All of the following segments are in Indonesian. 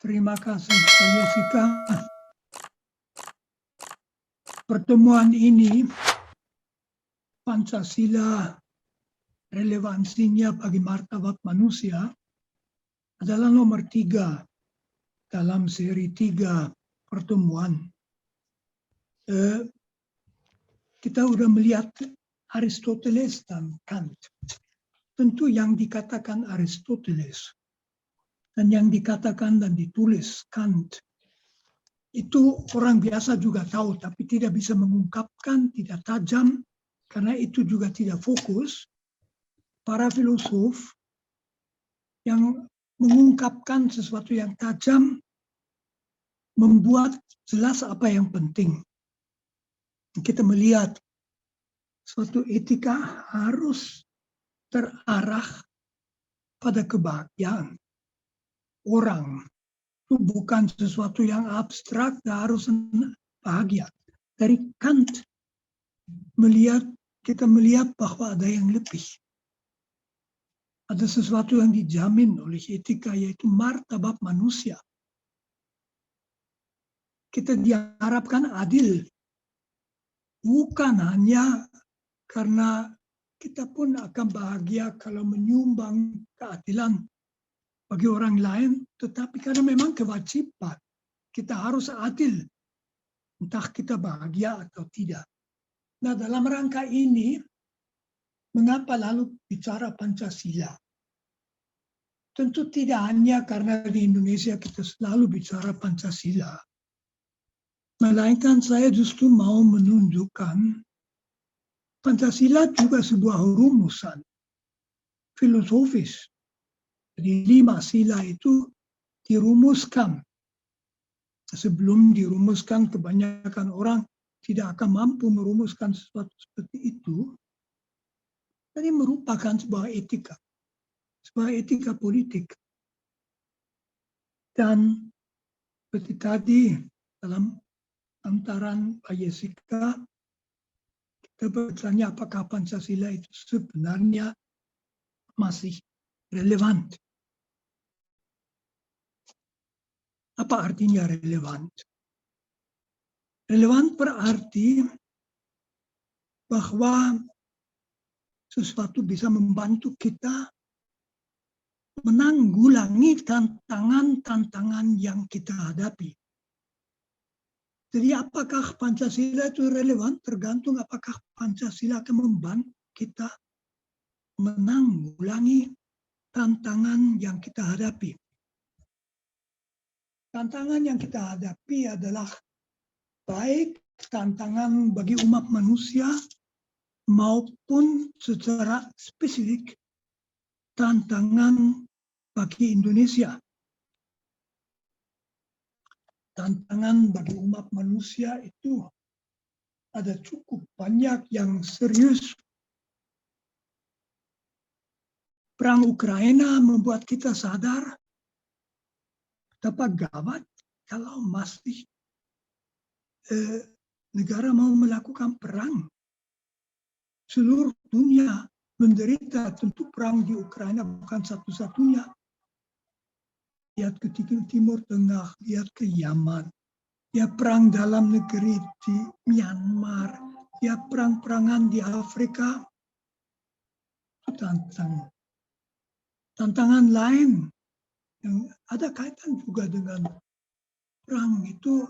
Terima kasih, Pak Jessica. Pertemuan ini, Pancasila, relevansinya bagi martabat manusia, adalah nomor 3 dalam seri 3 pertemuan. Kita sudah melihat Aristoteles dan Kant. Tentu yang dikatakan Aristoteles dan yang dikatakan dan ditulis Kant itu orang biasa juga tahu, tapi tidak bisa mengungkapkan, tidak tajam, karena itu juga tidak fokus. Para filosof yang mengungkapkan sesuatu yang tajam, membuat jelas apa yang penting. Kita melihat suatu etika harus terarah pada kebahagiaan orang. Itu bukan sesuatu yang abstrak, harus bahagia. Dari Kant kita melihat bahwa ada yang lebih. Ada sesuatu yang dijamin oleh etika, yaitu martabat manusia. Kita diharapkan adil. Bukan hanya karena kita pun akan bahagia kalau menyumbang keadilan bagi orang lain, tetapi karena memang kewajiban. Kita harus adil, entah kita bahagia atau tidak. Nah, dalam rangka ini, mengapa lalu bicara Pancasila? Tentu tidak hanya karena di Indonesia kita selalu bicara Pancasila. Melainkan saya justru mau menunjukkan Pancasila juga sebuah rumusan filosofis. Jadi 5 sila itu dirumuskan. Sebelum dirumuskan, kebanyakan orang tidak akan mampu merumuskan sesuatu seperti itu. Jadi merupakan sebuah etika politik. Dan seperti tadi dalam antaran Pak Jessica, kita bertanya apakah Pancasila itu sebenarnya masih relevan. Apa artinya relevan? Relevan berarti bahwa sesuatu bisa membantu kita menanggulangi tantangan-tantangan yang kita hadapi. Jadi apakah Pancasila itu relevan? Tergantung apakah Pancasila akan membantu kita menanggulangi tantangan yang kita hadapi. Tantangan yang kita hadapi adalah baik tantangan bagi umat manusia maupun secara spesifik tantangan bagi Indonesia. Tantangan bagi umat manusia itu ada cukup banyak yang serius. Perang Ukraina membuat kita sadar betapa gawat kalau masih negara mau melakukan perang. Seluruh dunia menderita, tentu perang di Ukraina bukan satu-satunya. Lihat ke Timur Tengah, lihat ke Yaman, ya perang dalam negeri di Myanmar, ya perang-perangan di Afrika. Tantangan lain yang ada kaitan juga dengan perang itu,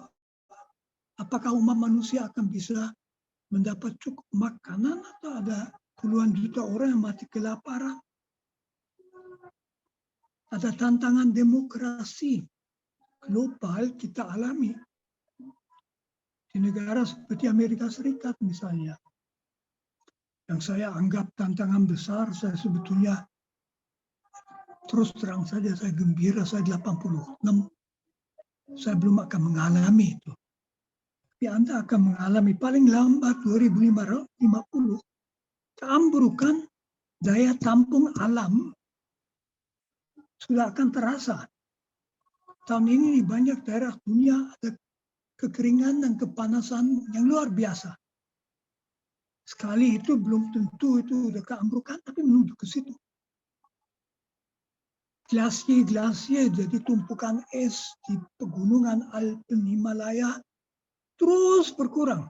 apakah umat manusia akan bisa mendapat cukup makanan atau ada puluhan juta orang yang mati kelaparan. Ada tantangan demokrasi global kita alami. Di negara seperti Amerika Serikat misalnya. Yang saya anggap tantangan besar, saya sebetulnya terus terang saja saya gembira, saya 86. Saya belum akan mengalami itu. Tapi Anda akan mengalami paling lambat 2050. Keambrukan daya tampung alam sudah akan terasa. Tahun ini di banyak daerah dunia ada kekeringan dan kepanasan yang luar biasa. Sekali itu belum tentu itu sudah keambrukan, tapi menuju ke situ. Glasier-glasier, jadi tumpukan es di pegunungan Alpen Himalaya terus berkurang.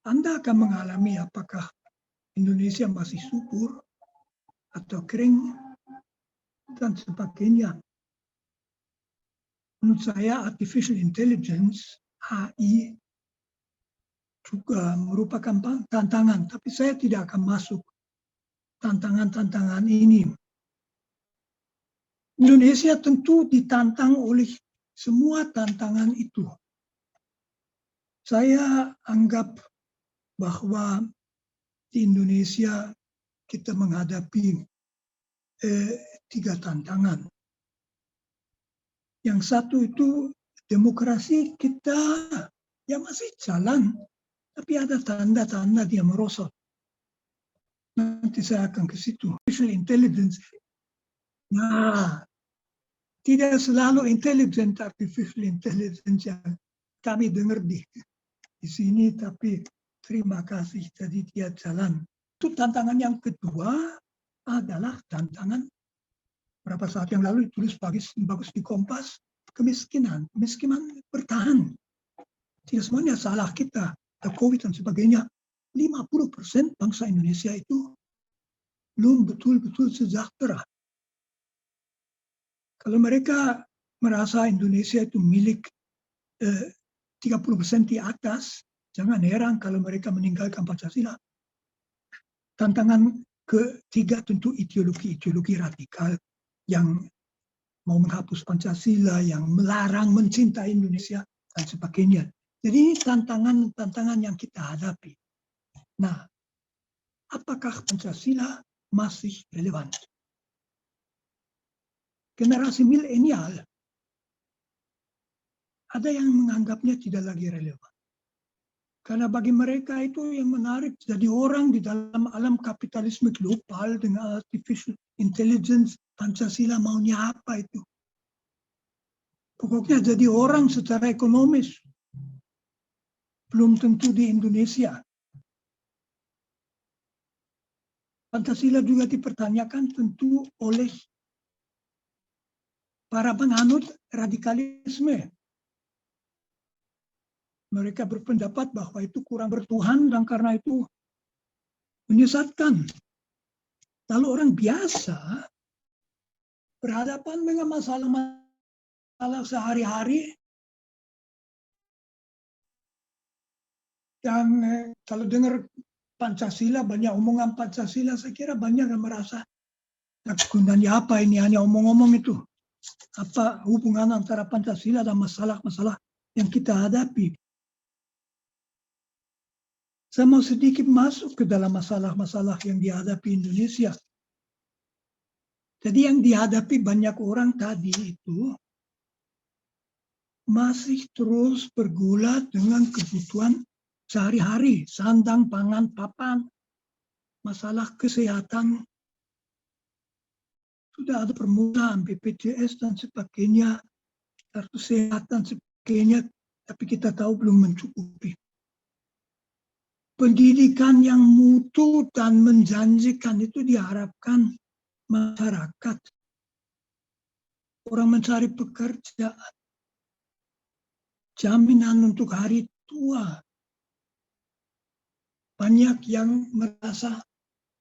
Anda akan mengalami apakah Indonesia masih subur atau kering dan sebagainya. Menurut saya artificial intelligence (AI) juga merupakan tantangan, tapi saya tidak akan masuk tantangan-tantangan ini. Indonesia tentu ditantang oleh semua tantangan itu. Saya anggap bahwa di Indonesia kita menghadapi 3 tantangan. Yang satu itu demokrasi kita ya masih jalan, tapi ada tanda-tanda dia merosot. Nanti saya akan ke situ. Artificial intelligence. Nah, tidak selalu intelijen artificial intelligence yang kami dengar di sini, tapi terima kasih, jadi dia jalan. Itu tantangan yang kedua adalah tantangan, berapa saat yang lalu ditulis bagus di Kompas, kemiskinan bertahan. Tidak semuanya salah kita, COVID dan sebagainya. 50% bangsa Indonesia itu belum betul-betul sejahtera. Kalau mereka merasa Indonesia itu milik 30% di atas, jangan heran kalau mereka meninggalkan Pancasila. Tantangan ketiga tentu ideologi radikal yang mau menghapus Pancasila, yang melarang mencintai Indonesia, dan sebagainya. Jadi ini tantangan yang kita hadapi. Nah, apakah Pancasila masih relevan? Generasi milenial ada yang menganggapnya tidak lagi relevan. Karena bagi mereka itu yang menarik jadi orang di dalam alam kapitalisme global dengan artificial intelligence, Pancasila maunya apa itu? Pokoknya jadi orang secara ekonomis. Belum tentu di Indonesia. Pancasila juga dipertanyakan tentu oleh para penganut radikalisme. Mereka berpendapat bahwa itu kurang bertuhan dan karena itu menyesatkan. Lalu orang biasa berhadapan dengan masalah sehari-hari dan kalau dengar Pancasila, banyak omongan Pancasila, saya kira banyak yang merasa gunanya apa ini, hanya omong-omong itu. Apa hubungan antara Pancasila dan masalah-masalah yang kita hadapi. Saya mau sedikit masuk ke dalam masalah-masalah yang dihadapi Indonesia. Jadi yang dihadapi banyak orang tadi itu masih terus bergulat dengan kebutuhan sehari-hari, sandang, pangan, papan, masalah kesehatan, sudah ada permulaan BPJS dan sebagainya, kartu sehat dan sebagainya, tapi kita tahu belum mencukupi. Pendidikan yang mutu dan menjanjikan itu diharapkan masyarakat. Orang mencari pekerjaan, jaminan untuk hari tua. Banyak yang merasa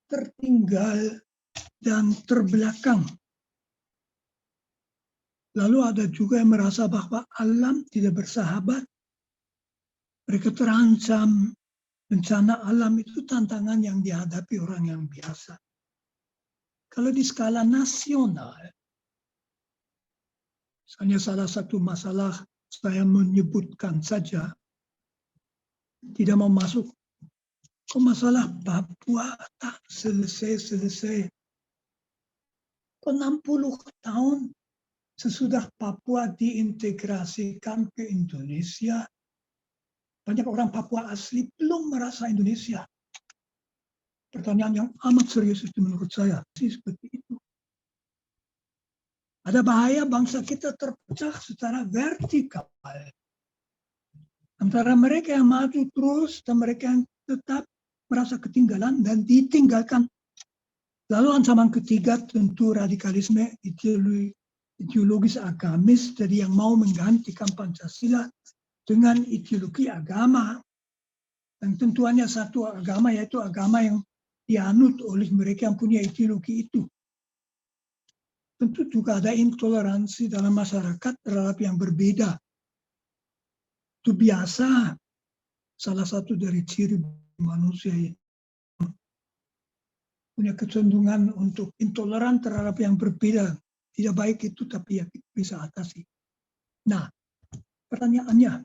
tertinggal dan terbelakang. Lalu ada juga yang merasa bahwa alam tidak bersahabat. Mereka terancam. Bencana alam itu tantangan yang dihadapi orang yang biasa. Kalau di skala nasional, misalnya salah satu masalah saya menyebutkan saja, tidak mau masuk ke masalah Papua tak selesai-selesai. 60 tahun sesudah Papua diintegrasikan ke Indonesia, banyak orang Papua asli belum merasa Indonesia. Pertanyaan yang amat serius itu menurut saya sih seperti itu. Ada bahaya bangsa kita terpecah secara vertikal. Antara mereka yang maju terus dan mereka yang tetap merasa ketinggalan dan ditinggalkan Lalu ancaman ketiga tentu radikalisme ideologis agamis, jadi yang mau menggantikan Pancasila dengan ideologi agama. Dan tentu hanya satu agama, yaitu agama yang dianut oleh mereka yang punya ideologi itu. Tentu juga ada intoleransi dalam masyarakat terhadap yang berbeda. Itu biasa, salah satu dari ciri manusia itu punya kecenderungan untuk intoleran terhadap yang berbeda. Tidak baik itu, tapi ya bisa atasi. Nah, pertanyaannya,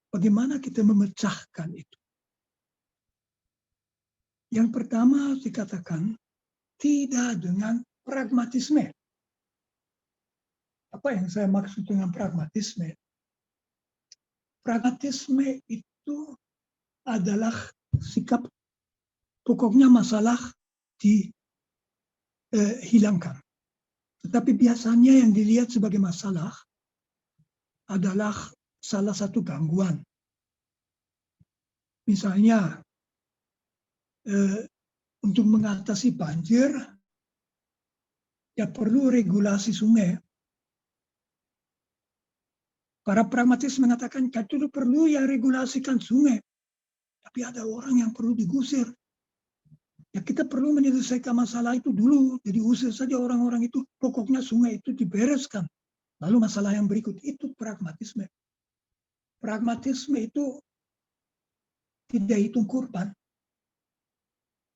bagaimana kita memecahkan itu? Yang pertama harus dikatakan, tidak dengan pragmatisme. Apa yang saya maksud dengan pragmatisme? Pragmatisme itu adalah sikap pokoknya masalah dihilangkan. Tetapi biasanya yang dilihat sebagai masalah adalah salah satu gangguan. Misalnya, untuk mengatasi banjir, ya perlu regulasi sungai. Para pragmatis mengatakan, itu perlu ya regulasikan sungai. Tapi ada orang yang perlu digusir. Ya kita perlu menyelesaikan masalah itu dulu. Jadi usir saja orang-orang itu. Pokoknya sungai itu dibereskan. Lalu masalah yang berikut itu pragmatisme. Pragmatisme itu tidak hitung korban.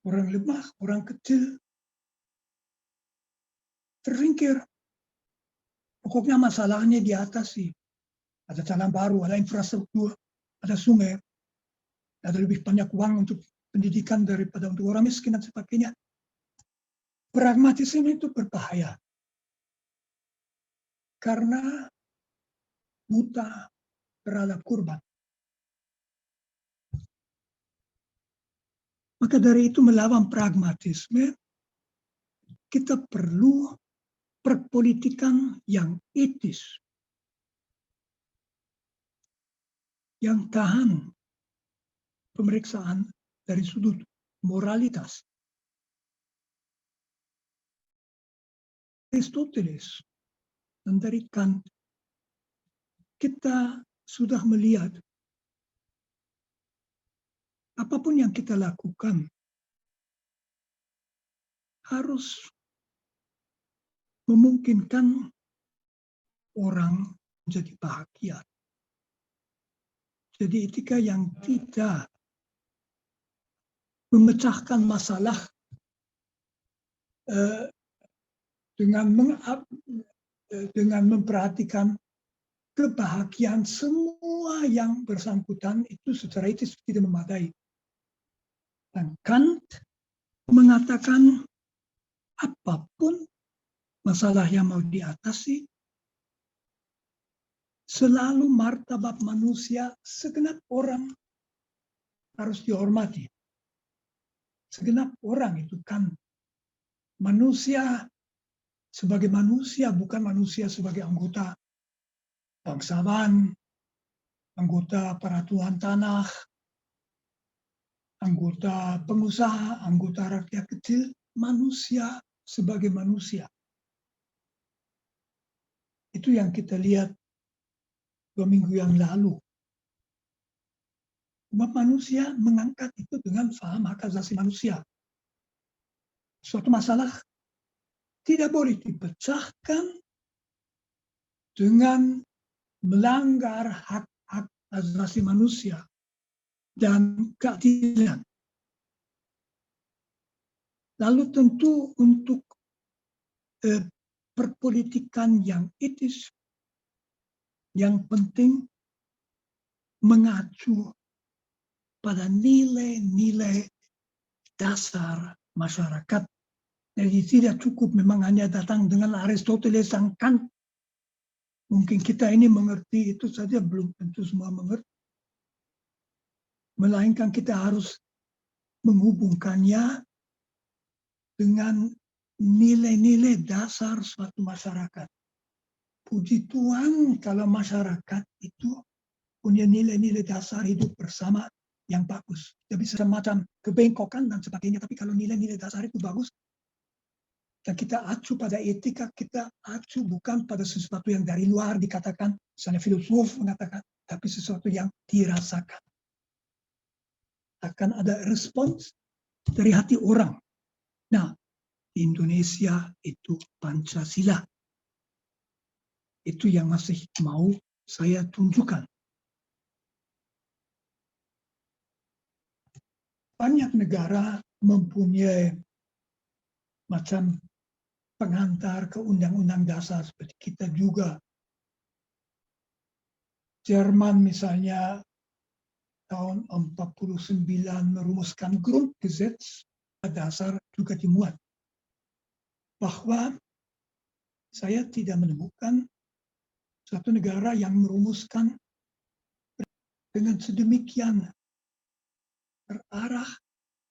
Orang lemah, orang kecil tersingkir. Pokoknya masalahnya diatasi. Ada jalan baru, ada infrastruktur, ada sungai, ada lebih banyak uang untuk pendidikan daripada untuk orang miskin dan sebagainya. Pragmatisme itu berbahaya. Karena buta terhadap korban. Maka dari itu melawan pragmatisme, kita perlu perpolitikan yang etis. Yang tahan pemeriksaan dari sudut moralitas. Aristoteles dan dari Kant, kita sudah melihat apapun yang kita lakukan harus memungkinkan orang menjadi bahagia. Jadi etika yang tidak memecahkan masalah dengan memperhatikan kebahagiaan semua yang bersangkutan itu secara etis tidak memadai. Dan Kant mengatakan apapun masalah yang mau diatasi, selalu martabat manusia segenap orang harus dihormati. Segenap orang itu kan manusia sebagai manusia, bukan manusia sebagai anggota bangsawan, anggota peraturan tanah, anggota pengusaha, anggota rakyat kecil, manusia sebagai manusia. Itu yang kita lihat 2 minggu yang lalu. Umat manusia mengangkat itu dengan paham hak asasi manusia. Suatu masalah tidak boleh dipecahkan dengan melanggar hak-hak asasi manusia dan keadilan. Lalu tentu untuk perpolitikan yang etis, yang penting mengacu pada nilai-nilai dasar masyarakat. Jadi tidak cukup memang hanya datang dengan Aristoteles dan Kant. Mungkin kita ini mengerti itu saja, belum tentu semua mengerti. Melainkan kita harus menghubungkannya dengan nilai-nilai dasar suatu masyarakat. Puji Tuhan kalau masyarakat itu punya nilai-nilai dasar hidup bersama yang bagus. Tidak bisa semacam kebengkokan dan sebagainya, tapi kalau nilai-nilai dasar itu bagus, Dan kita acu pada etika, kita acu bukan pada sesuatu yang dari luar dikatakan, misalnya filosof mengatakan, tapi sesuatu yang dirasakan. Akan ada respons dari hati orang. Nah, di Indonesia itu Pancasila. Itu yang masih mau saya tunjukkan. Banyak negara mempunyai macam pengantar ke undang-undang dasar seperti kita juga. Jerman misalnya tahun 49 merumuskan Grundgesetz dasar juga dimuat. Bahwa saya tidak menemukan suatu negara yang merumuskan dengan sedemikian terarah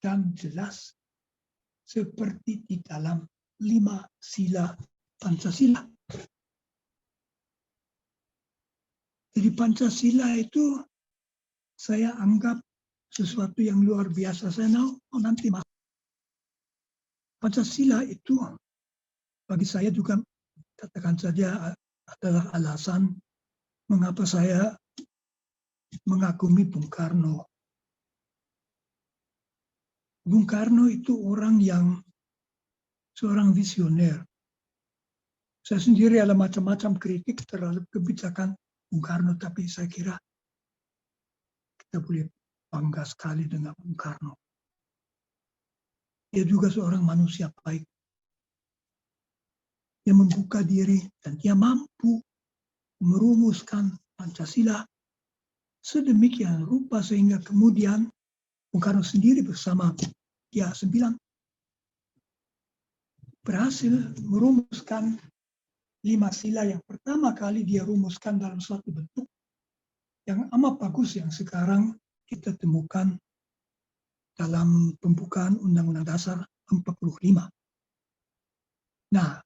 dan jelas seperti di dalam 5 sila Pancasila. Jadi Pancasila itu saya anggap sesuatu yang luar biasa. Saya nanti Pancasila itu bagi saya juga katakan saja adalah alasan mengapa saya mengagumi Bung Karno. Bung Karno itu orang yang seorang visioner. Saya sendiri ada macam-macam kritik terhadap kebijakan Bung Karno, tapi saya kira kita boleh bangga sekali dengan Bung Karno. Dia juga seorang manusia baik. Dia membuka diri dan dia mampu merumuskan Pancasila sedemikian rupa sehingga kemudian Bung Karno sendiri bersama dia 9 berhasil merumuskan 5 sila yang pertama kali dia rumuskan dalam suatu bentuk yang amat bagus yang sekarang kita temukan dalam pembukaan Undang-Undang Dasar 45. Nah,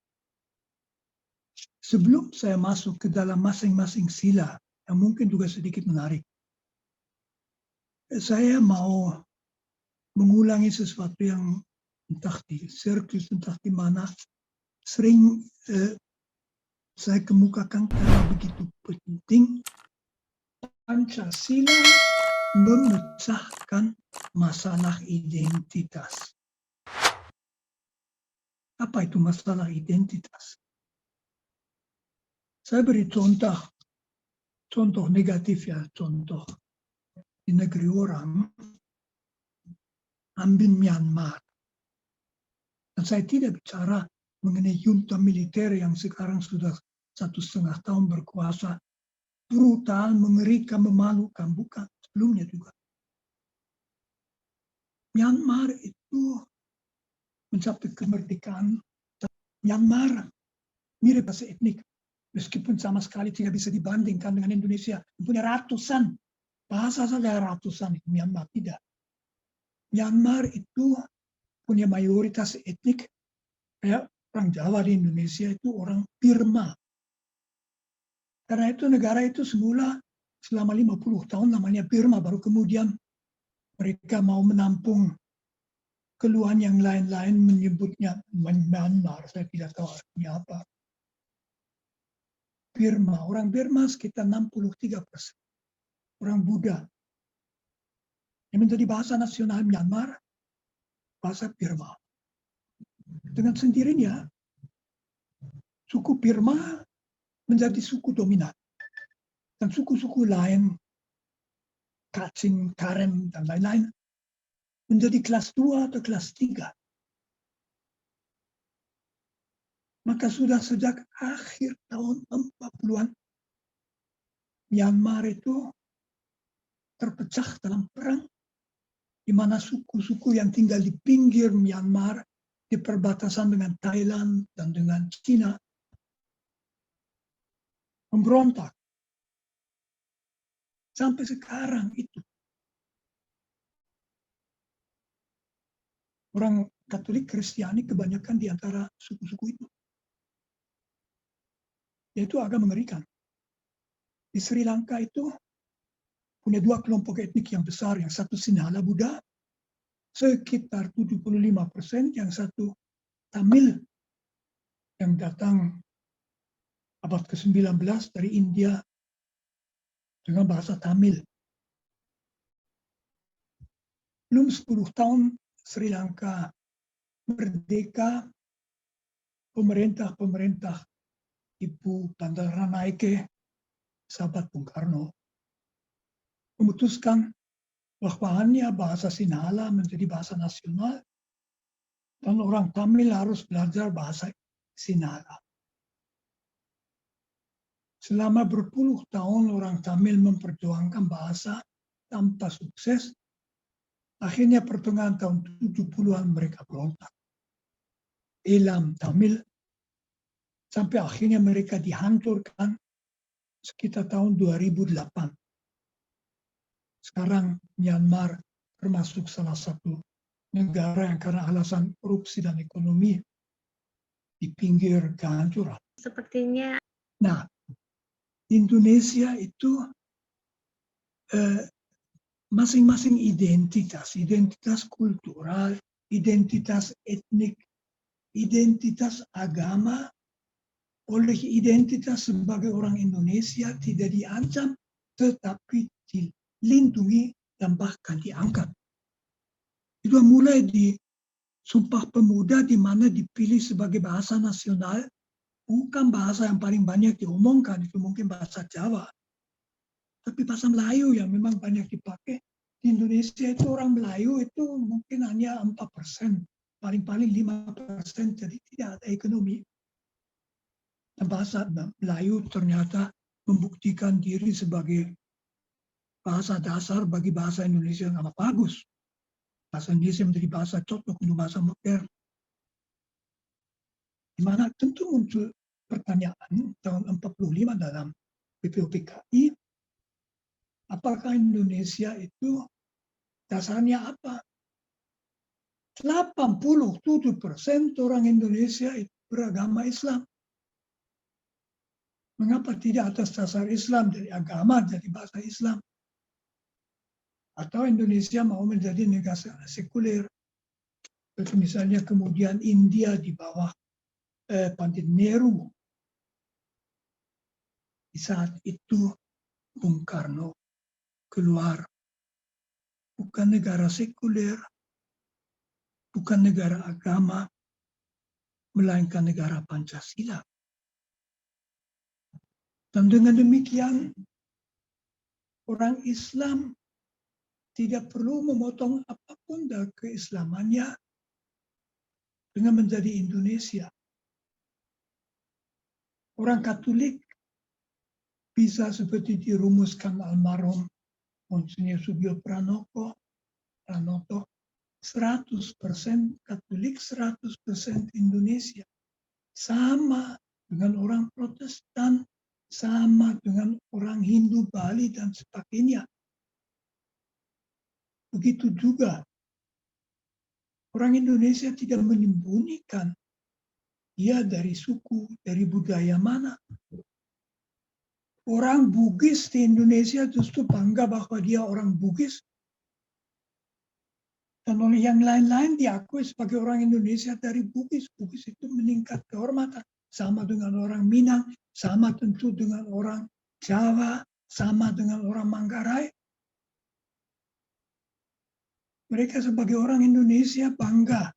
sebelum saya masuk ke dalam masing-masing sila yang mungkin juga sedikit menarik, saya mau mengulangi sesuatu yang entah di sirkus, entah di mana, sering saya kemukakan karena begitu penting. Pancasila memecahkan masalah identitas. Apa itu masalah identitas? Saya beri contoh negatif ya, contoh di negeri orang, ambil Myanmar. Dan saya tidak bicara mengenai junta militer yang sekarang sudah 1,5 tahun berkuasa, brutal, mengerikan, memalukan, bukan, sebelumnya juga. Myanmar itu mencapai kemerdekaan. Myanmar mirip bahasa etnik, meskipun sama sekali tidak bisa dibandingkan dengan Indonesia. Punya ratusan, bahasa saja ratusan, Myanmar tidak. Myanmar itu punya mayoritas etnik, kayak orang Jawa di Indonesia itu orang Burma. Karena itu negara itu semula selama 50 tahun namanya Burma, baru kemudian mereka mau menampung keluhan yang lain-lain menyebutnya Myanmar. Saya tidak tahu artinya apa. Burma, orang Burma sekitar 63%. Orang Buddha. Yang menjadi bahasa nasional Myanmar, bahasa Burma. Dengan sendirinya, suku Burma menjadi suku dominan. Dan suku-suku lain, Kachin, Karen, dan lain-lain, menjadi kelas 2 atau kelas 3. Maka sudah sejak akhir tahun 40-an, Myanmar itu terpecah dalam perang, di mana suku-suku yang tinggal di pinggir Myanmar, di perbatasan dengan Thailand dan dengan China, memberontak. Sampai sekarang itu. Orang Katolik Kristiani kebanyakan di antara suku-suku itu. Yaitu agak mengerikan. Di Sri Lanka itu punya 2 kelompok etnik yang besar, yang satu Sinhala Buddha, sekitar 75%, yang satu Tamil yang datang abad ke-19 dari India dengan bahasa Tamil. Belum 10 tahun Sri Lanka merdeka, pemerintah Ibu Bandaranaike, sahabat Bung Karno, memutuskan bahwa hanya bahasa Sinhala menjadi bahasa nasional dan orang Tamil harus belajar bahasa Sinhala. Selama berpuluh tahun orang Tamil memperjuangkan bahasa tanpa sukses. Akhirnya pertengahan tahun 70-an mereka berontak. Elam Tamil, sampai akhirnya mereka dihancurkan sekitar tahun 2008. Sekarang Myanmar termasuk salah satu negara yang karena alasan korupsi dan ekonomi di pinggir kehancuran. Sepertinya. Nah, Indonesia itu masing-masing identitas kultural, identitas etnik, identitas agama, oleh identitas sebagai orang Indonesia tidak diancam, tetapi dilindungi dan bahkan diangkat. Itu mulai di Sumpah Pemuda di mana dipilih sebagai bahasa nasional, bukan bahasa yang paling banyak diomongkan, itu mungkin bahasa Jawa. Tapi bahasa Melayu yang memang banyak dipakai. Di Indonesia itu orang Melayu itu mungkin hanya 4%, paling-paling 5%, jadi tidak ada ekonomi. Dan bahasa Melayu ternyata membuktikan diri sebagai bahasa dasar bagi bahasa Indonesia yang amat bagus. Bahasa Indonesia menjadi bahasa contoh untuk bahasa modern. Di mana tentu muncul pertanyaan tahun 45 dalam BPUPKI, apakah Indonesia itu dasarnya apa? 87% orang Indonesia itu beragama Islam. Mengapa tidak atas dasar Islam dari agama jadi bahasa Islam? Atau Indonesia mau menjadi negara sekuler? Seperti misalnya kemudian India di bawah Pandit Nehru. Di saat itu Bung Karno keluar, bukan negara sekuler, bukan negara agama, melainkan negara Pancasila. Dan dengan demikian, orang Islam tidak perlu memotong apapun dari keislamannya dengan menjadi Indonesia. Orang Katolik bisa seperti dirumuskan almarhum Monsinyur Sugio Pranoto, 100% Katolik, 100% Indonesia. Sama dengan orang Protestan, sama dengan orang Hindu Bali dan sebagainya. Begitu juga orang Indonesia tidak menyembunyikan dia dari suku, dari budaya mana. Orang Bugis di Indonesia justru bangga bahwa dia orang Bugis. Dan oleh yang lain-lain diakui sebagai orang Indonesia dari Bugis. Bugis itu meningkat kehormatan. Sama dengan orang Minang, sama tentu dengan orang Jawa, sama dengan orang Manggarai. Mereka sebagai orang Indonesia bangga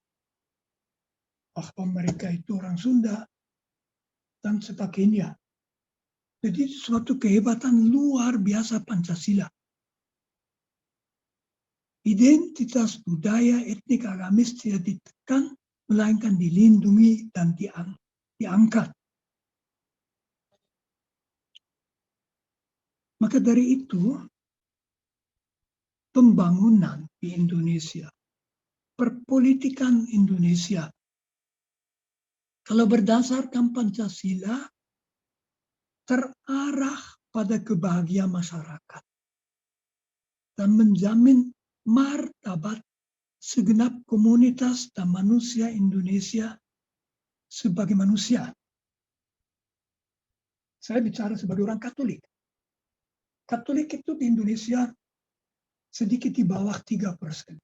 bahwa mereka itu orang Sunda dan sebagainya. Jadi suatu kehebatan luar biasa Pancasila. Identitas budaya, etnik, agamis tidak ditekan, melainkan dilindungi dan diangkat. Maka dari itu, pembangunan di Indonesia, perpolitikan Indonesia, kalau berdasarkan Pancasila, terarah pada kebahagiaan masyarakat dan menjamin martabat segenap komunitas dan manusia Indonesia sebagai manusia. Saya bicara sebagai orang Katolik. Katolik itu di Indonesia sedikit di bawah 3%.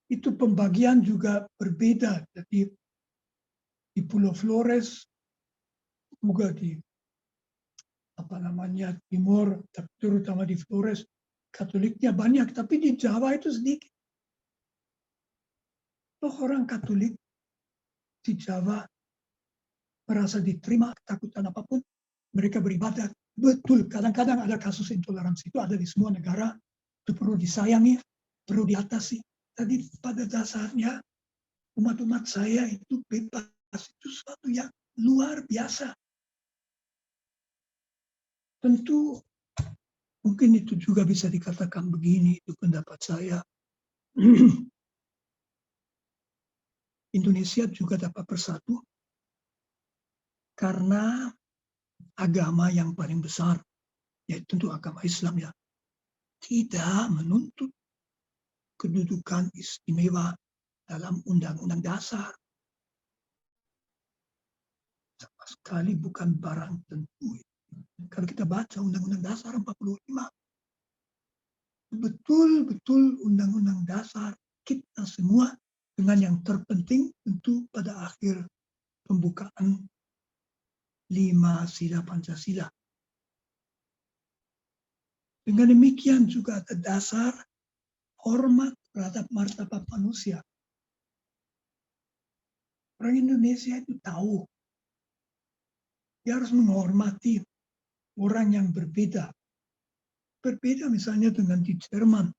Itu pembagian juga berbeda. Jadi di Pulau Flores, juga di Timur, terutama di Flores, Katoliknya banyak, tapi di Jawa itu sedikit. Loh, orang Katolik di Jawa merasa diterima, ketakutan apapun, mereka beribadah. Betul, kadang-kadang ada kasus intoleransi, itu ada di semua negara, itu perlu disayangi, perlu diatasi. Tapi pada dasarnya, umat-umat saya itu bebas, itu sesuatu yang luar biasa. Tentu mungkin itu juga bisa dikatakan begini, itu pendapat saya. Indonesia juga dapat bersatu karena agama yang paling besar, yaitu tentu agama Islam ya, tidak menuntut kedudukan istimewa dalam Undang-Undang Dasar. Sama sekali bukan barang tentu. Kalau kita baca Undang-Undang Dasar 45, betul-betul Undang-Undang Dasar kita semua, dengan yang terpenting tentu pada akhir pembukaan 5 sila Pancasila. Dengan demikian juga ada dasar hormat terhadap martabat manusia. Orang Indonesia itu tahu, dia harus menghormati orang yang berbeda. Berbeda misalnya dengan di Jerman.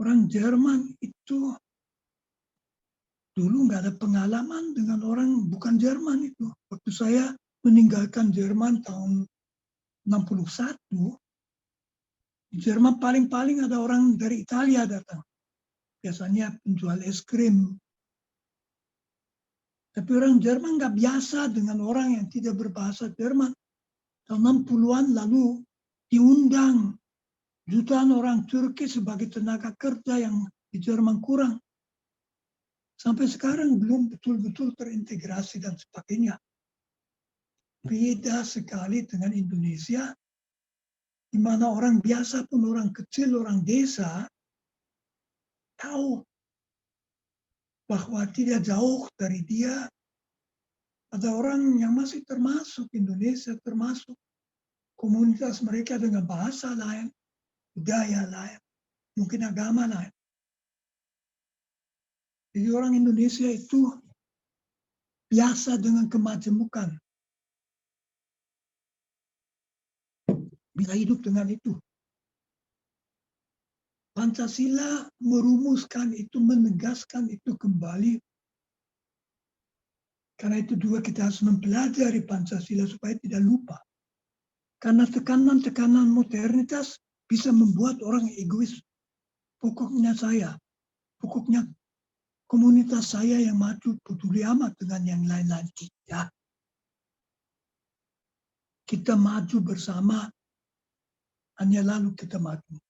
Orang Jerman itu dulu nggak ada pengalaman dengan orang bukan Jerman itu. Waktu saya meninggalkan Jerman tahun 61, di Jerman paling-paling ada orang dari Italia datang. Biasanya penjual es krim. Tapi orang Jerman nggak biasa dengan orang yang tidak berbahasa Jerman. Tahun 60-an lalu diundang jutaan orang Turki sebagai tenaga kerja yang di Jerman kurang. Sampai sekarang belum betul-betul terintegrasi dan sebagainya. Beda sekali dengan Indonesia, di mana orang biasa pun, orang kecil, orang desa, tahu bahwa tidak jauh dari dia ada orang yang masih termasuk Indonesia, termasuk komunitas mereka dengan bahasa lain, budaya lain, mungkin agama lain. Jadi orang Indonesia itu biasa dengan kemajemukan. Bisa hidup dengan itu. Pancasila merumuskan itu, menegaskan itu kembali. Karena itu juga kita harus mempelajari Pancasila supaya tidak lupa. Karena tekanan-tekanan modernitas bisa membuat orang egois. Pokoknya saya, pokoknya komunitas saya yang maju, peduli amat dengan yang lain-lain. Tidak. Kita maju bersama, hanya lalu kita maju.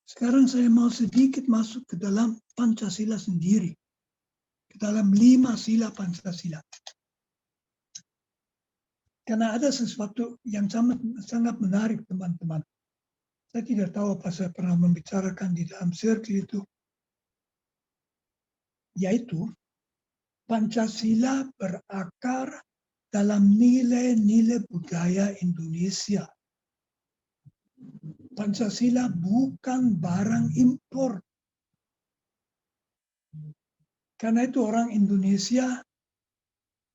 Sekarang saya mau sedikit masuk ke dalam Pancasila sendiri. Ke dalam 5 sila Pancasila. Karena ada sesuatu yang sangat menarik, teman-teman. Saya tidak tahu apa saya pernah membicarakan di dalam circle itu. Yaitu, Pancasila berakar dalam nilai-nilai budaya Indonesia. Pancasila bukan barang impor. Karena itu orang Indonesia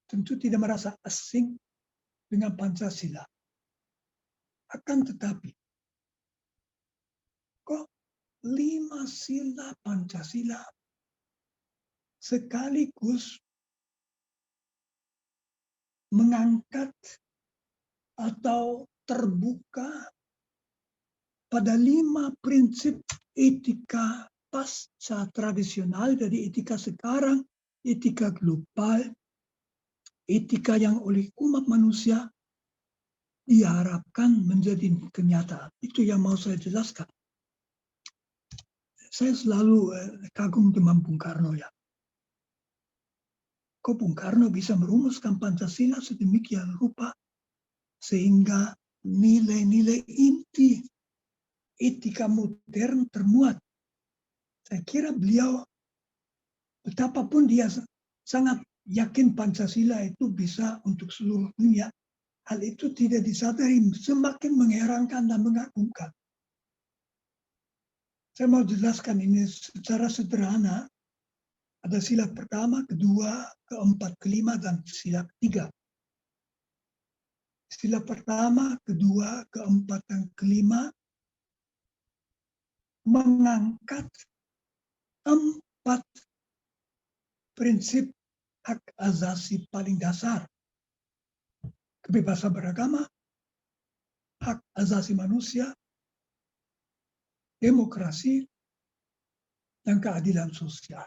tentu tidak merasa asing dengan Pancasila. Akan tetapi, kok 5 sila Pancasila sekaligus mengangkat atau terbuka pada 5 prinsip etika pasca tradisional, dari etika sekarang, etika global, etika yang oleh umat manusia diharapkan menjadi kenyataan. Itu yang mau saya jelaskan. Saya selalu kagum dengan Bung Karno ya. Kok Bung Karno bisa merumuskan Pancasila sedemikian rupa sehingga nilai-nilai inti etika modern termuat. Saya kira beliau, betapapun dia sangat yakin Pancasila itu bisa untuk seluruh dunia. Hal itu tidak disadari, semakin mengherankan dan mengagumkan. Saya mau jelaskan ini secara sederhana. Ada sila pertama, kedua, keempat, kelima, dan sila ketiga. Sila pertama, kedua, keempat, dan kelima mengangkat 4 prinsip hak asasi paling dasar. Kebebasan beragama, hak asasi manusia, demokrasi, dan keadilan sosial.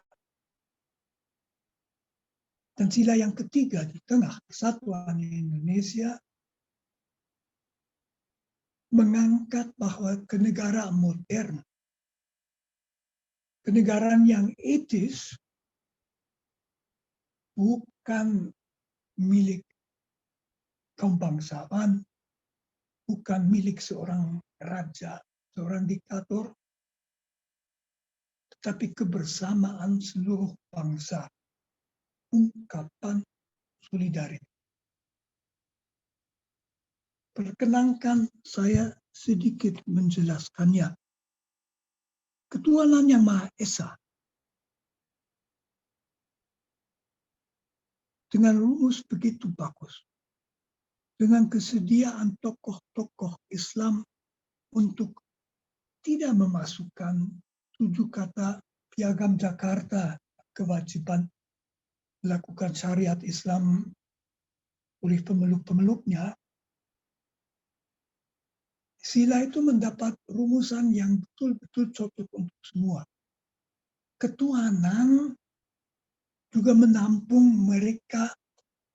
Dan sila yang ketiga di tengah kesatuan Indonesia mengangkat bahwa kenegaraan modern, kenegaraan yang etis, bukan milik kaum bangsawan, bukan milik seorang raja, seorang diktator, tetapi kebersamaan seluruh bangsa, ungkapan solidaritas. Perkenankan saya sedikit menjelaskannya. Ketuhanan Yang Maha Esa dengan rumus begitu bagus, dengan kesediaan tokoh-tokoh Islam untuk tidak memasukkan 7 kata piagam Jakarta, kewajiban melakukan syariat Islam oleh pemeluk-pemeluknya. Sila itu mendapat rumusan yang betul-betul cocok untuk semua. Ketuhanan juga menampung mereka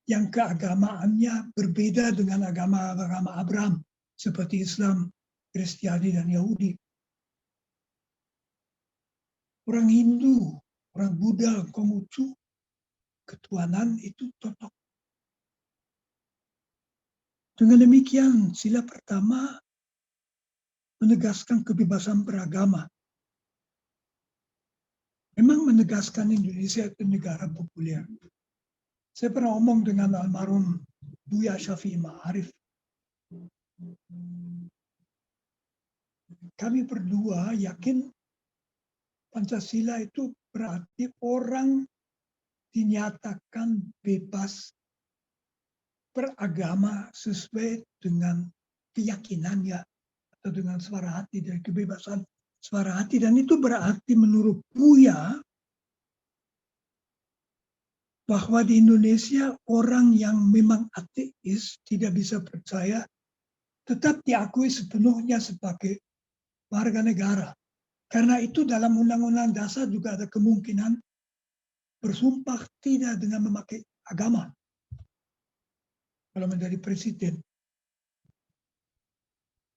yang keagamaannya berbeda dengan agama-agama Abraham, seperti Islam, Kristiani, dan Yahudi. Orang Hindu, orang Buddha, Konghucu, ketuhanan itu cocok. Dengan demikian, sila pertama menegaskan kebebasan beragama. Memang menegaskan Indonesia itu negara populer. Saya pernah omong dengan almarhum Buya Syafi'i Ma'arif. Kami berdua yakin Pancasila itu berarti orang dinyatakan bebas beragama sesuai dengan keyakinannya atau dengan suara hati, dari kebebasan suara hati. Dan itu berarti menurut Buya bahwa di Indonesia orang yang memang ateis, tidak bisa percaya, tetap diakui sepenuhnya sebagai warga negara. Karena itu dalam Undang-Undang Dasar juga ada kemungkinan bersumpah tidak dengan memakai agama kalau menjadi presiden.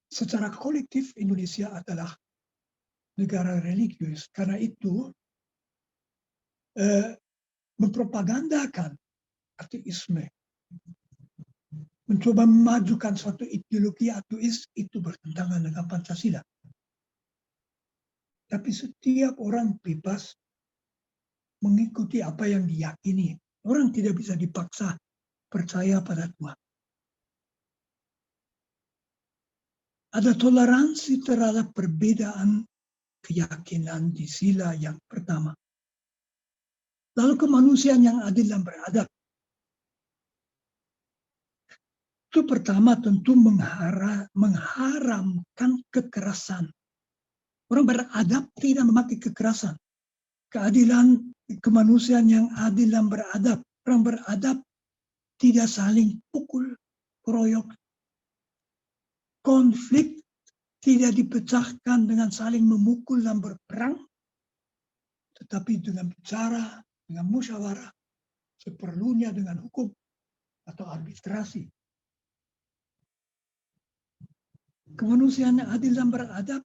Secara kolektif Indonesia adalah negara religius. Karena itu mempropagandakan ateisme, mencoba memajukan suatu ideologi ateis itu bertentangan dengan Pancasila. Tapi setiap orang bebas mengikuti apa yang diyakini. Orang tidak bisa dipaksa percaya pada Tuhan. Ada toleransi terhadap perbedaan keyakinan di sila yang pertama. Lalu kemanusiaan yang adil dan beradab. Itu pertama tentu mengharamkan kekerasan. Orang beradab tidak memakai kekerasan. Keadilan kemanusiaan yang adil dan beradab. Orang beradab tidak saling pukul, keroyok. Konflik tidak dipecahkan dengan saling memukul dan berperang, tetapi dengan bicara, dengan musyawarah, seperlunya dengan hukum atau arbitrasi. Kemanusiaan yang adil dan beradab,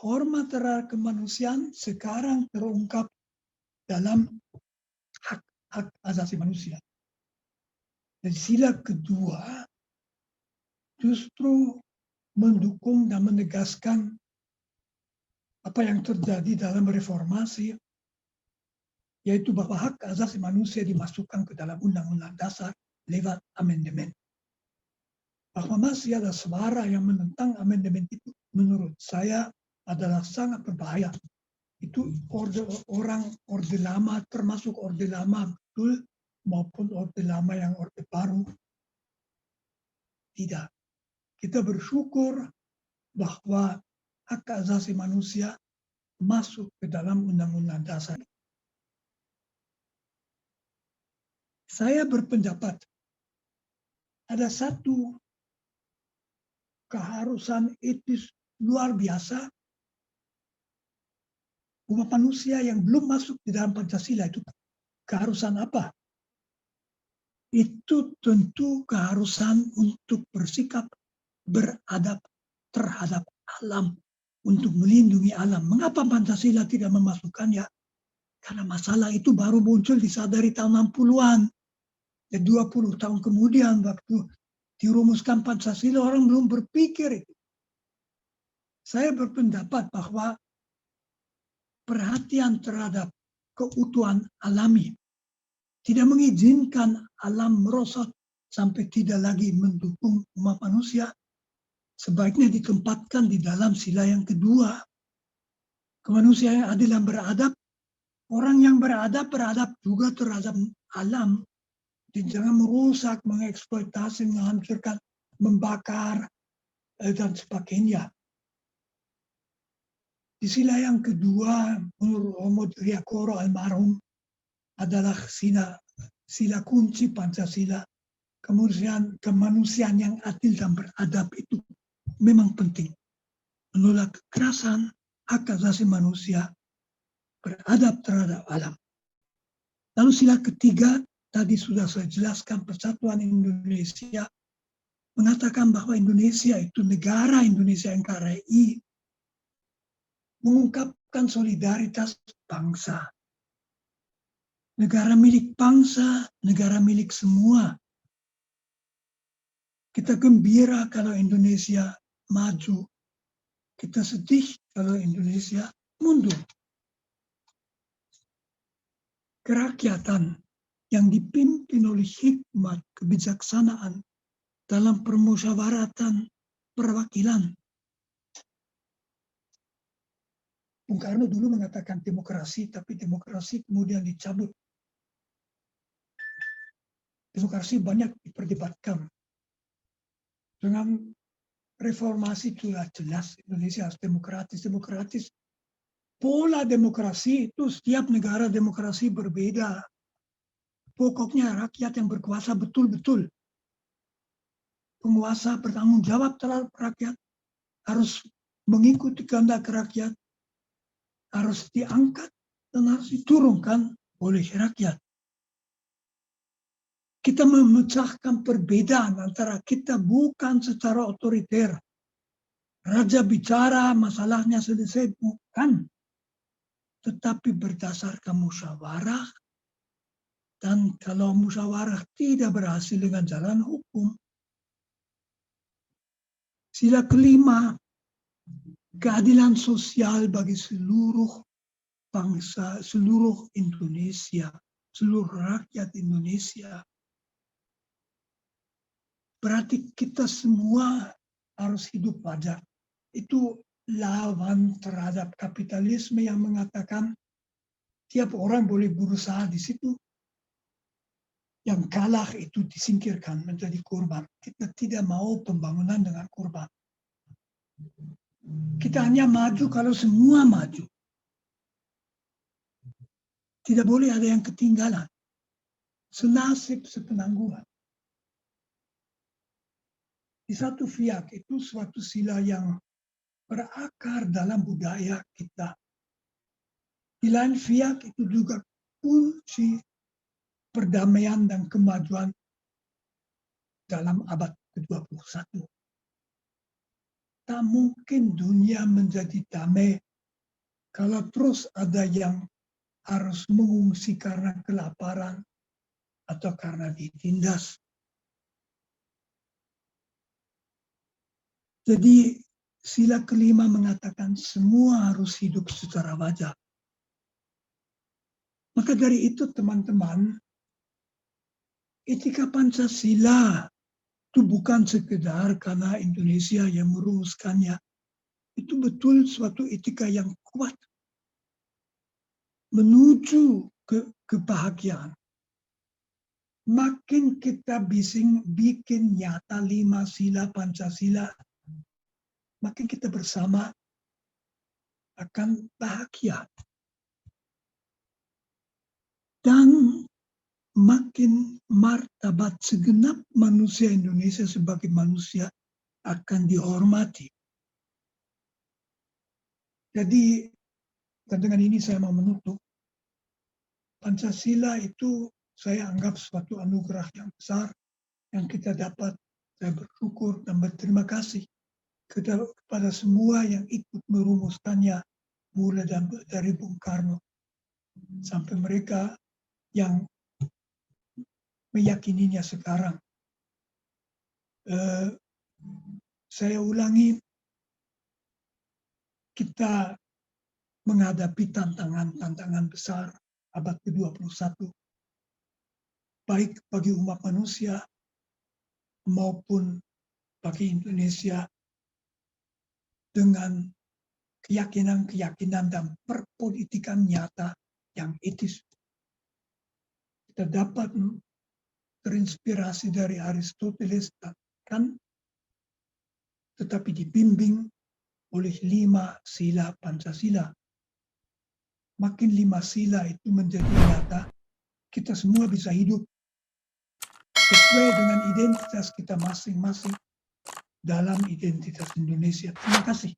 hormat terhadap kemanusiaan sekarang terungkap dalam hak asasi manusia. Dan sila kedua justru mendukung dan menegaskan apa yang terjadi dalam reformasi, yaitu bahwa hak asasi manusia dimasukkan ke dalam Undang-Undang Dasar lewat amandemen. Bahwa masih ada suara yang menentang amandemen itu, menurut saya adalah sangat berbahaya. Itu orde lama, termasuk orde lama betul, maupun orde lama yang orde baru. Tidak. Kita bersyukur bahwa hak asasi manusia masuk ke dalam Undang-Undang Dasar. Saya berpendapat ada satu keharusan etis luar biasa umat manusia yang belum masuk di dalam Pancasila. Itu keharusan apa? Itu tentu keharusan untuk bersikap beradab terhadap alam, untuk melindungi alam. Mengapa Pancasila tidak memasukkannya? Karena masalah itu baru muncul disadari tahun 60-an. Dan 20 tahun kemudian waktu dirumuskan Pancasila, orang belum berpikir itu. Saya berpendapat bahwa perhatian terhadap keutuhan alami tidak mengizinkan alam merosot sampai tidak lagi mendukung umat manusia, sebaiknya ditempatkan di dalam sila yang kedua. Kemanusiaan yang adil dan beradab, orang yang beradab juga terhadap alam. Dan jangan merusak, mengeksploitasi, menghancurkan, membakar, dan sebagainya. Di sila yang kedua, menurut Romo Triakoro almarhum, adalah sila kunci Pancasila. Kemanusiaan yang adil dan beradab itu memang penting. Menolak kekerasan, hak asasi manusia, beradab terhadap alam. Lalu sila ketiga, tadi sudah saya jelaskan, Persatuan Indonesia mengatakan bahwa Indonesia itu negara Indonesia NKRI, mengungkapkan solidaritas bangsa. Negara milik bangsa, negara milik semua. Kita gembira kalau Indonesia maju. Kita sedih kalau Indonesia mundur. Kerakyatan yang dipimpin oleh hikmat kebijaksanaan dalam permusyawaratan perwakilan. Bung Karno dulu mengatakan demokrasi, tapi demokrasi kemudian dicabut. Demokrasi banyak diperdebatkan. Dengan reformasi sudah jelas Indonesia harus demokratis. Pola demokrasi itu setiap negara demokrasi berbeda. Pokoknya rakyat yang berkuasa betul-betul. Penguasa bertanggung jawab terhadap rakyat, harus mengikuti kehendak rakyat, harus diangkat dan harus diturunkan oleh rakyat. Kita memecahkan perbedaan antara kita bukan secara otoriter. Raja bicara, masalahnya selesai, bukan. Tetapi berdasarkan musyawarah, dan kalau musyawarah tidak berhasil dengan jalan hukum. Sila kelima, keadilan sosial bagi seluruh bangsa, seluruh Indonesia, seluruh rakyat Indonesia. Berarti kita semua harus hidup wajar. Itu lawan terhadap kapitalisme yang mengatakan tiap orang boleh berusaha di situ. Yang kalah itu disingkirkan menjadi korban. Kita tidak mau pembangunan dengan korban. Kita hanya maju kalau semua maju. Tidak boleh ada yang ketinggalan. Senasib sepenanggungan. Di satu fiak itu suatu sila yang berakar dalam budaya kita. Di lain fiak itu juga kunci perdamaian dan kemajuan dalam abad ke-21. Tak mungkin dunia menjadi damai kalau terus ada yang harus mengungsi karena kelaparan atau karena ditindas. Jadi sila ke-5 mengatakan semua harus hidup secara wajar. Maka dari itu teman-teman, etika Pancasila itu bukan sekedar karena Indonesia yang merumuskannya. Itu betul suatu etika yang kuat menuju kebahagiaan. Makin kita bikin nyata 5 sila Pancasila, makin kita bersama akan bahagia. Dan makin martabat segenap manusia Indonesia sebagai manusia akan dihormati. Jadi, dan dengan ini saya mau menutup. Pancasila itu saya anggap suatu anugerah yang besar yang kita dapat. Saya bersyukur dan berterima kasih kepada semua yang ikut merumuskannya, mulai dari Bung Karno sampai mereka yang meyakininya sekarang. Saya ulangi, kita menghadapi tantangan besar abad ke-21, baik bagi umat manusia maupun bagi Indonesia, dengan keyakinan-keyakinan dan perpolitikan nyata yang etis. Kita dapat terinspirasi dari Aristoteles dan Kant, tetapi dibimbing oleh 5 sila Pancasila. Makin 5 sila itu menjadi nyata, kita semua bisa hidup sesuai dengan identitas kita masing-masing dalam identitas Indonesia. Terima kasih.